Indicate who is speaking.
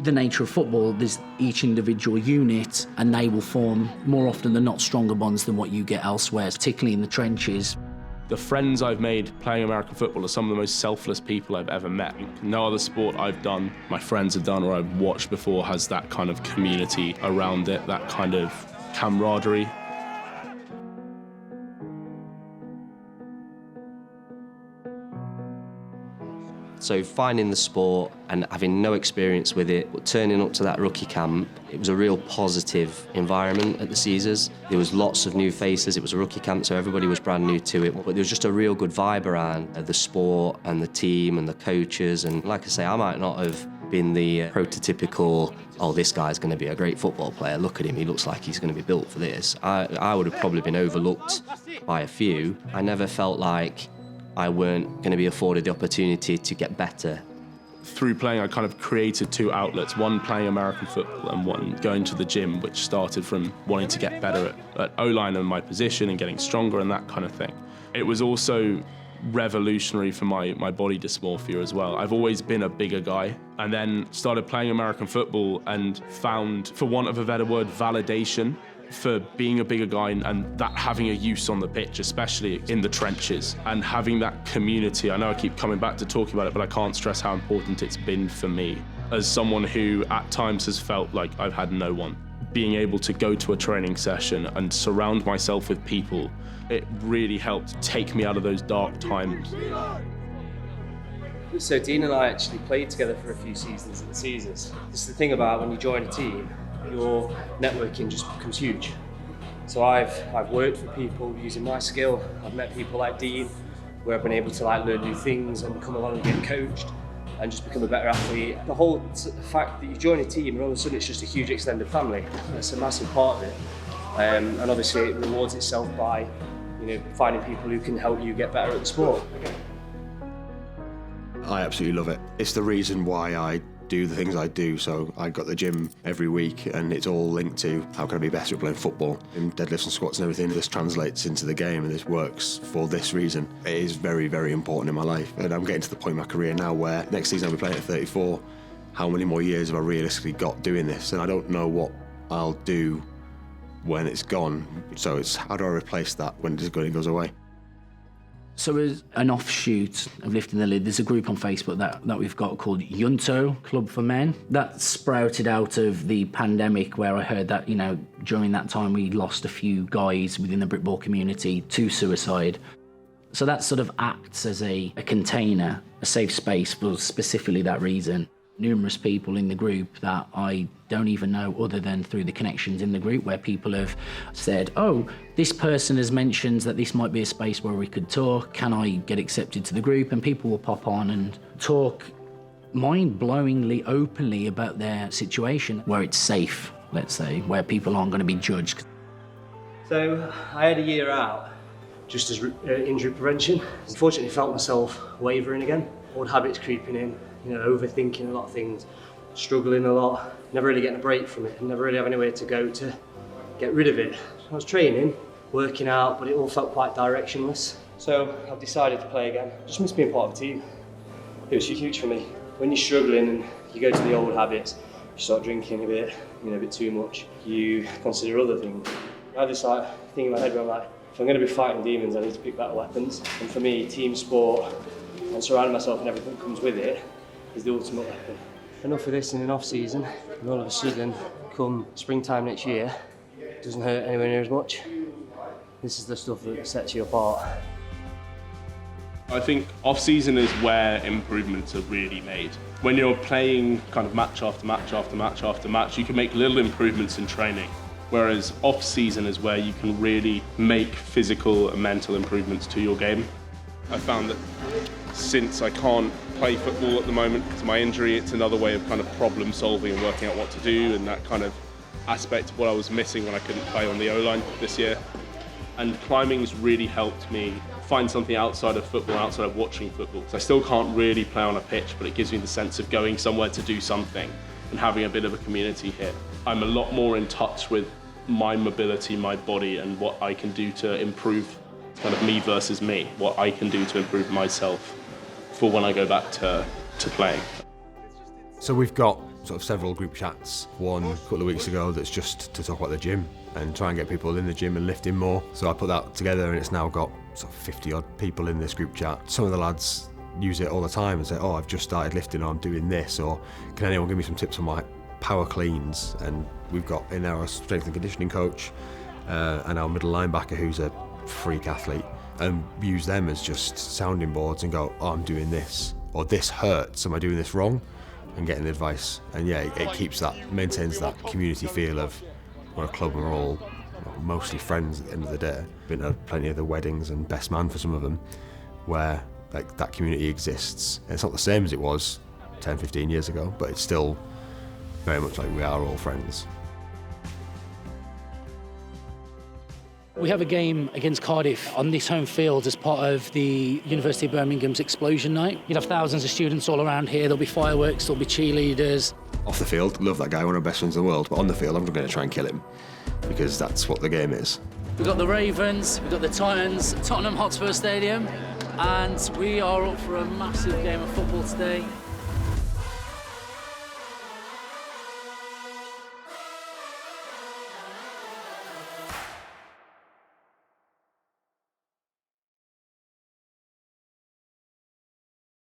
Speaker 1: The nature of football, there's each individual unit and they will form, more often than not, stronger bonds than what you get elsewhere, particularly in the trenches.
Speaker 2: The friends I've made playing American football are some of the most selfless people I've ever met. No other sport I've done, my friends have done, or I've watched before has that kind of community around it, that kind of camaraderie.
Speaker 3: So finding the sport and having no experience with it, but turning up to that rookie camp, it was a real positive environment at the Caesars. There was lots of new faces, it was a rookie camp, so everybody was brand new to it. But there was just a real good vibe around the sport and the team and the coaches. And like I say, I might not have been the prototypical, oh, this guy's going to be a great football player, look at him, he looks like he's going to be built for this. I would have probably been overlooked by a few. I never felt like I weren't going to be afforded the opportunity to get better.
Speaker 2: Through playing, I kind of created two outlets, one playing American football and one going to the gym, which started from wanting to get better at O-line and my position and getting stronger and that kind of thing. It was also revolutionary for my body dysmorphia as well. I've always been a bigger guy, and then started playing American football and found, for want of a better word, validation for being a bigger guy and that having a use on the pitch, especially in the trenches, and having that community. I know I keep coming back to talking about it, but I can't stress how important it's been for me as someone who at times has felt like I've had no one. Being able to go to a training session and surround myself with people, it really helped take me out of those dark times.
Speaker 4: So Dean and I actually played together for a few seasons at the Caesars. This is the thing about when you join a team, your networking just becomes huge. So I've worked for people using my skill. I've met people like Dean, where I've been able to learn new things and come along and get coached and just become a better athlete. The whole fact that you join a team and all of a sudden it's just a huge extended family. That's a massive part of it. And obviously it rewards itself by finding people who can help you get better at the sport.
Speaker 5: I absolutely love it. It's the reason why I do the things I do. So I got the gym every week and it's all linked to how can I be better at playing football. In deadlifts and squats and everything, this translates into the game and this works for this reason. It is very, very important in my life. And I'm getting to the point in my career now where next season I'll be playing at 34. How many more years have I realistically got doing this? And I don't know what I'll do when it's gone. So it's how do I replace that when it goes away?
Speaker 1: So as an offshoot of Lifting the Lid, there's a group on Facebook that we've got called Yunto Club for Men. That sprouted out of the pandemic where I heard that, during that time we lost a few guys within the Britball community to suicide. So that sort of acts as a container, a safe space for specifically that reason. Numerous people in the group that I don't even know other than through the connections in the group where people have said, oh, this person has mentioned that this might be a space where we could talk. Can I get accepted to the group? And people will pop on and talk mind-blowingly openly about their situation where it's safe, let's say, where people aren't going to be judged.
Speaker 4: So I had a year out just as injury prevention. Unfortunately, felt myself wavering again. Old habits creeping in. Overthinking a lot of things, struggling a lot, never really getting a break from it, and never really having anywhere to go to get rid of it. I was training, working out, but it all felt quite directionless. So I've decided to play again. Just miss being part of a team. It was huge for me. When you're struggling and you go to the old habits, you start drinking a bit too much, you consider other things. I had this thing in my head where I'm like, if I'm going to be fighting demons, I need to pick better weapons. And for me, team sport and surrounding myself and everything that comes with it is the ultimate weapon. Enough of this in an off-season, and all of a sudden, come springtime next year, it doesn't hurt anywhere near as much. This is the stuff that sets you apart.
Speaker 2: I think off-season is where improvements are really made. When you're playing kind of match after match after match after match, you can make little improvements in training. Whereas off-season is where you can really make physical and mental improvements to your game. I found that since I can't play football at the moment because of my injury, it's another way of kind of problem solving and working out what to do, and that kind of aspect of what I was missing when I couldn't play on the O-line this year. And climbing's really helped me find something outside of football, outside of watching football. So I still can't really play on a pitch, but it gives me the sense of going somewhere to do something and having a bit of a community here. I'm a lot more in touch with my mobility, my body, and what I can do to improve kind of me versus me, what I can do to improve myself for when I go back to playing.
Speaker 6: So we've got
Speaker 5: sort of several group chats. One a couple of weeks ago that's just to talk about the gym and try and get people in the gym and lifting more. So I put that together and it's now got sort of 50 odd people in this group chat. Some of the lads use it all the time and say, oh, I've just started lifting, or I'm doing this, or can anyone give me some tips on my power cleans? And we've got in there our strength and conditioning coach and our middle linebacker who's a freak athlete, and use them as just sounding boards and go, oh, I'm doing this, or this hurts, am I doing this wrong? And getting advice. And yeah, it keeps that, maintains that community feel of we're a club and we're all mostly friends at the end of the day. Been to plenty of the weddings and best man for some of them, where like that community exists. And it's not the same as it was 10, 15 years ago, but it's still very much like we are all friends.
Speaker 1: We have a game against Cardiff on this home field as part of the University of Birmingham's Explosion Night. You'll have thousands of students all around here. There'll be fireworks, there'll be cheerleaders.
Speaker 5: Off the field, love that guy, one of the best ones in the world, but on the field I'm going to try and kill him, because that's what the game is.
Speaker 1: We've got the Ravens, we've got the Titans, Tottenham Hotspur Stadium, and we are up for a massive game of football today.